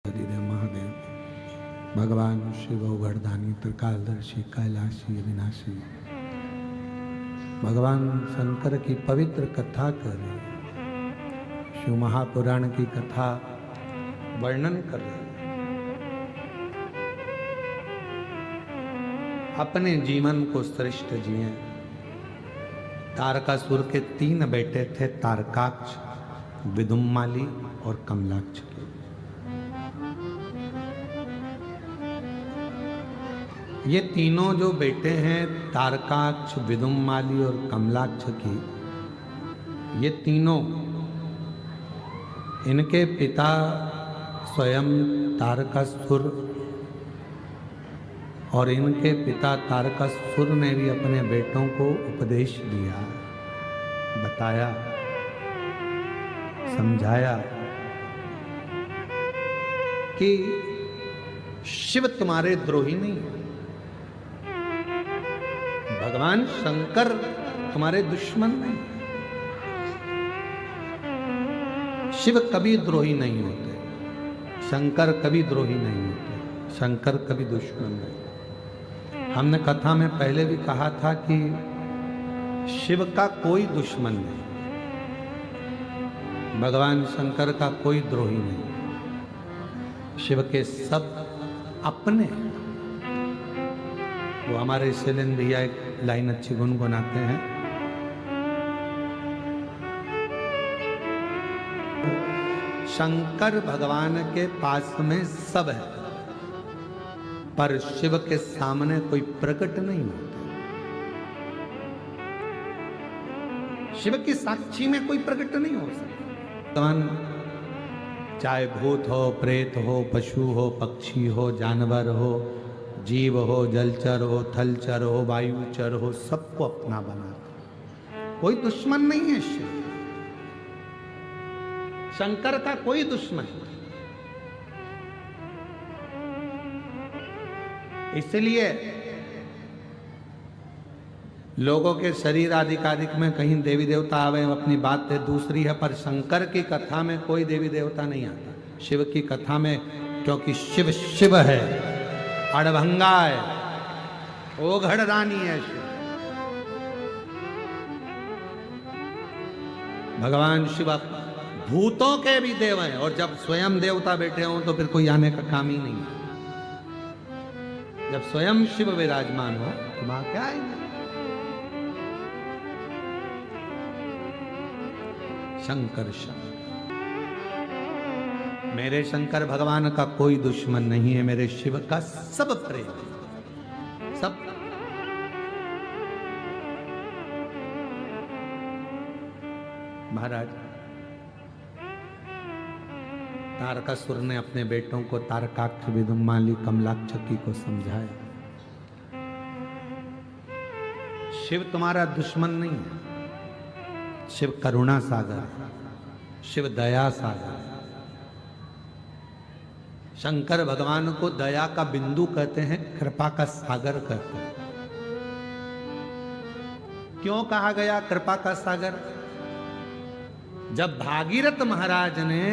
देव महादेव भगवान शिव अवघड़दानी त्रिकालदर्शी कैलाशी अविनाशी भगवान शंकर की पवित्र कथा कर रहे, शिव महापुराण की कथा वर्णन कर रहे। अपने जीवन को श्रेष्ठ जिए। तारकासुर के 3 बेटे थे, तारकाक्ष, विदुम्माली और कमलाक्ष के। ये तीनों जो बेटे हैं, तारकाक्ष, विदुम्माली और कमलाक्ष की, ये तीनों, इनके पिता स्वयं तारकासुर और इनके पिता तारकासुर ने भी अपने बेटों को उपदेश दिया, बताया, समझाया कि शिव तुम्हारे द्रोही नहीं है, भगवान शंकर तुम्हारे दुश्मन नहीं। शिव कभी द्रोही नहीं होते, शंकर कभी द्रोही नहीं होते, शंकर कभी दुश्मन नहीं। हमने कथा में पहले भी कहा था कि शिव का कोई दुश्मन नहीं, भगवान शंकर का कोई द्रोही नहीं, शिव के सब अपने। वो हमारे शैलेंद्र भैया एक लाइन अच्छी गुनगुनाते हैं, शंकर भगवान के पास में सब है, पर शिव के सामने कोई प्रकट नहीं होता। शिव की साक्षी में कोई प्रकट नहीं हो सकता। भगवान चाहे भूत हो, प्रेत हो, पशु हो, पक्षी हो, जानवर हो, जीव हो, जलचर हो, थलचर हो, वायुचर हो, सबको अपना बनाता, कोई दुश्मन नहीं है शिव। शंकर का कोई दुश्मन नहीं। इसलिए लोगों के शरीर आदिकादिक में कहीं देवी देवता आवे, अपनी बात है दूसरी है, पर शंकर की कथा में कोई देवी देवता नहीं आता। शिव की कथा में, क्योंकि शिव शिव है, अड़भंगा है, ओघड़ रानी है शिव। भगवान शिव भूतों के भी देव हैं, और जब स्वयं देवता बैठे हों तो फिर कोई आने का काम ही नहीं है। जब स्वयं शिव विराजमान हो तो वहां क्या आएंगे। शंकर शंकर, मेरे शंकर भगवान का कोई दुश्मन नहीं है, मेरे शिव का सब प्रेम, सब। महाराज, तारकासुर ने अपने बेटों को तारकाक्ष, विदुम्माली, कमलाक्षकी को समझाया, शिव तुम्हारा दुश्मन नहीं है, शिव करुणा सागर है, शिव दया सागर है। शंकर भगवान को दया का बिंदु कहते हैं, कृपा का सागर कहते हैं। क्यों कहा गया कृपा का सागर? जब भागीरथ महाराज ने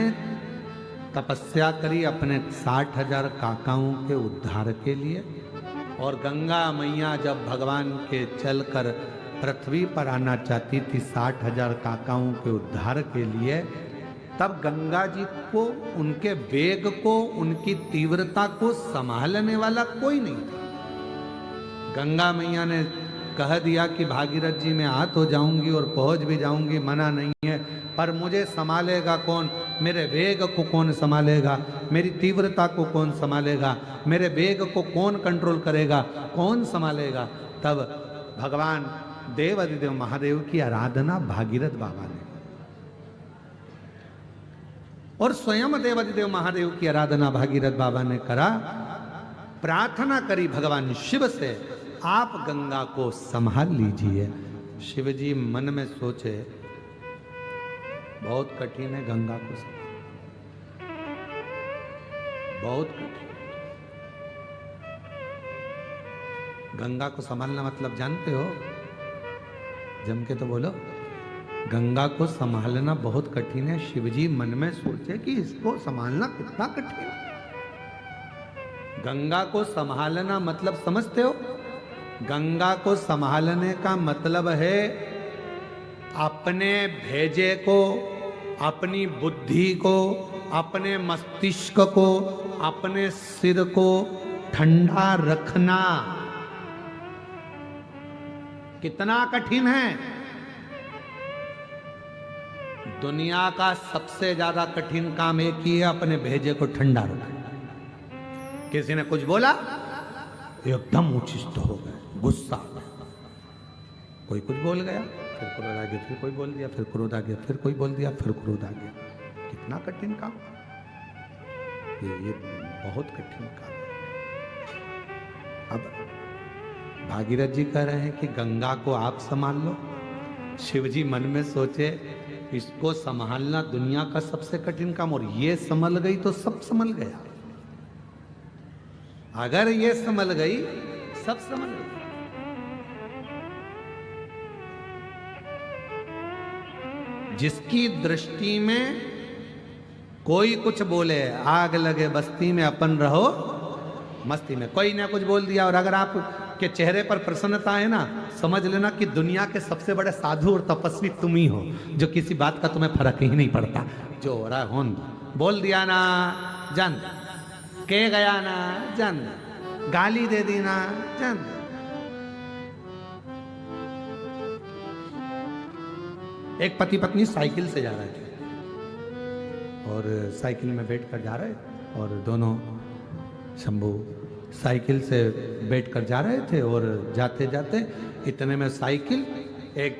तपस्या करी अपने 60,000 काकाओं के उद्धार के लिए, और गंगा मैया जब भगवान के चलकर पृथ्वी पर आना चाहती थी 60,000 काकाओं के उद्धार के लिए, तब गंगा जी को, उनके वेग को, उनकी तीव्रता को संभालने वाला कोई नहीं था। गंगा मैया ने कह दिया कि भागीरथ जी मैं हाथ हो जाऊंगी और पहुंच भी जाऊंगी, मना नहीं है, पर मुझे संभालेगा कौन? मेरे वेग को कौन संभालेगा? मेरी तीव्रता को कौन संभालेगा? मेरे वेग को कौन कंट्रोल करेगा? कौन संभालेगा? तब भगवान देवाधिदेव महादेव की आराधना भागीरथ बाबा ने, और स्वयं देवाधिदेव महादेव की आराधना भागीरथ बाबा ने करा। प्रार्थना करी भगवान शिव से, आप गंगा को संभाल लीजिए। शिव जी मन में सोचे, बहुत कठिन है गंगा को संभालना, बहुत कठिन। गंगा को संभालना मतलब जानते हो? जम के तो बोलो। गंगा को संभालना बहुत कठिन है। शिवजी मन में सोचे कि इसको संभालना कितना कठिन है। गंगा को संभालना मतलब समझते हो? गंगा को संभालने का मतलब है अपने भेजे को, अपनी बुद्धि को, अपने मस्तिष्क को, अपने सिर को ठंडा रखना। कितना कठिन है। दुनिया का सबसे ज्यादा कठिन काम एक ही है, अपने भेजे को ठंडा रखना। किसी ने कुछ बोला, एकदम उचिष्ट हो गए, गुस्सा आ गया। कोई कुछ बोल गया, फिर क्रोध आ गया, फिर कोई बोल दिया, फिर क्रोध आ गया, फिर कोई बोल दिया, फिर क्रोध आ गया। कितना कठिन काम, ये बहुत कठिन काम। अब भागीरथ जी कह रहे हैं कि गंगा को आप संभाल लो। शिव जी मन में सोचे इसको संभालना दुनिया का सबसे कठिन काम, और ये संभल गई तो सब संभल गया। अगर ये संभल गई, सब संभल गई। जिसकी दृष्टि में कोई कुछ बोले, आग लगे बस्ती में अपन रहो मस्ती में। कोई ने कुछ बोल दिया और अगर आप के चेहरे पर प्रसन्नता है ना, समझ लेना कि दुनिया के सबसे बड़े साधु और तपस्वी तुम ही हो, जो किसी बात का तुम्हें फर्क ही नहीं पड़ता। जो हो रहा है होन, बोल दिया ना जान, के गया ना जान, गाली दे दी ना जान। एक पति पत्नी साइकिल से जा रहे थे और साइकिल में बैठकर जा रहे, और दोनों शंभू साइकिल से बैठकर जा रहे थे, और जाते जाते इतने में साइकिल एक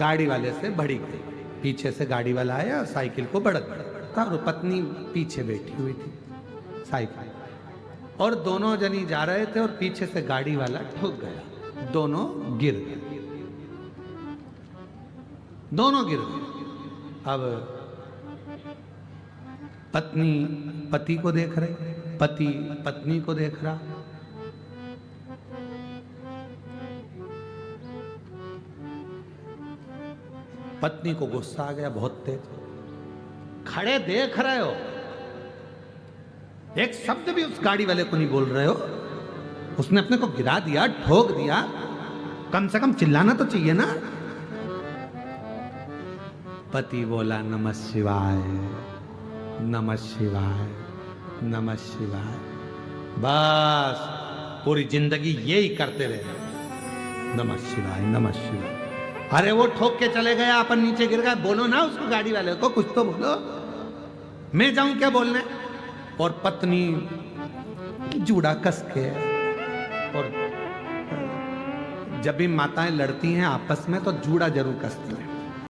गाड़ी वाले से भड़ी गई। पीछे से गाड़ी वाला आया और साइकिल को बढ़ता, और पत्नी पीछे बैठी हुई थी साइकिल, और दोनों जनी जा रहे थे और पीछे से गाड़ी वाला ठुक गया। दोनों गिर गए, दोनों गिर गए। अब पत्नी पति को देख रही, पति पत्नी को देख रहा। पत्नी को गुस्सा आ गया बहुत तेज। खड़े देख रहे हो, एक शब्द भी उस गाड़ी वाले को नहीं बोल रहे हो। उसने अपने को गिरा दिया, ठोक दिया, कम से कम चिल्लाना तो चाहिए ना। पति बोला नमः शिवाय, नमः शिवाय, नमः शिवाय। बस पूरी जिंदगी यही करते रहे, नमः शिवाय, नमः शिवाय। अरे वो ठोक के चले गया, अपन नीचे गिर गया। बोलो ना उसको, गाड़ी वाले को कुछ तो बोलो। मैं जाऊं क्या बोलने? और पत्नी जूड़ा कस के, और जब भी माताएं लड़ती हैं आपस में तो जूड़ा जरूर कसती हैं।